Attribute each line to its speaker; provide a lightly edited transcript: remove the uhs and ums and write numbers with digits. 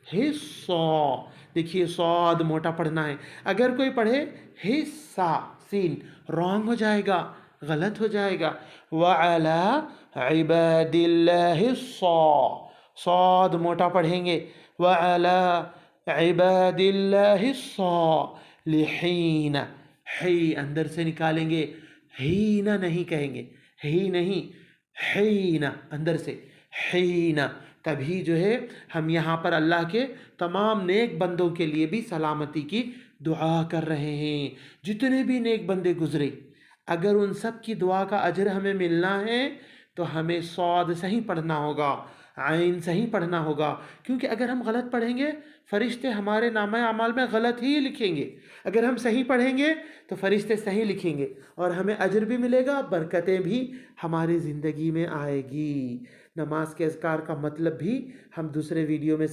Speaker 1: हिस्सा। देखिए सौद मोटा पढ़ना है। अगर कोई पढ़े हिस्सा सीन, रॉन्ग हो जाएगा, गलत हो जाएगा। वअला इबादिल्लाहिस्सा, सौद मोटा पढ़ेंगे। वअला इबादिल्लाहिस्सा लिहीन, ही अंदर से निकालेंगे, हीना नहीं कहेंगे, ही नहीं, हीना अंदर से, हीना। तभी जो है हम यहाँ पर अल्लाह के तमाम नेक बंदों के लिए भी सलामती की दुआ कर रहे हैं। जितने भी नेक बंदे गुजरे, अगर उन सब की दुआ का अजर हमें मिलना है तो हमें सौद सही पढ़ना होगा, आइन सही पढ़ना होगा। क्योंकि अगर हम गलत पढ़ेंगे फरिश्ते हमारे नामा अमाल में गलत ही लिखेंगे। अगर हम सही पढ़ेंगे तो फरिश्ते सही लिखेंगे और हमें अजर भी मिलेगा, बरकतें भी हमारी ज़िंदगी में आएगी। नमाज के अज़कार का मतलब भी हम दूसरे वीडियो में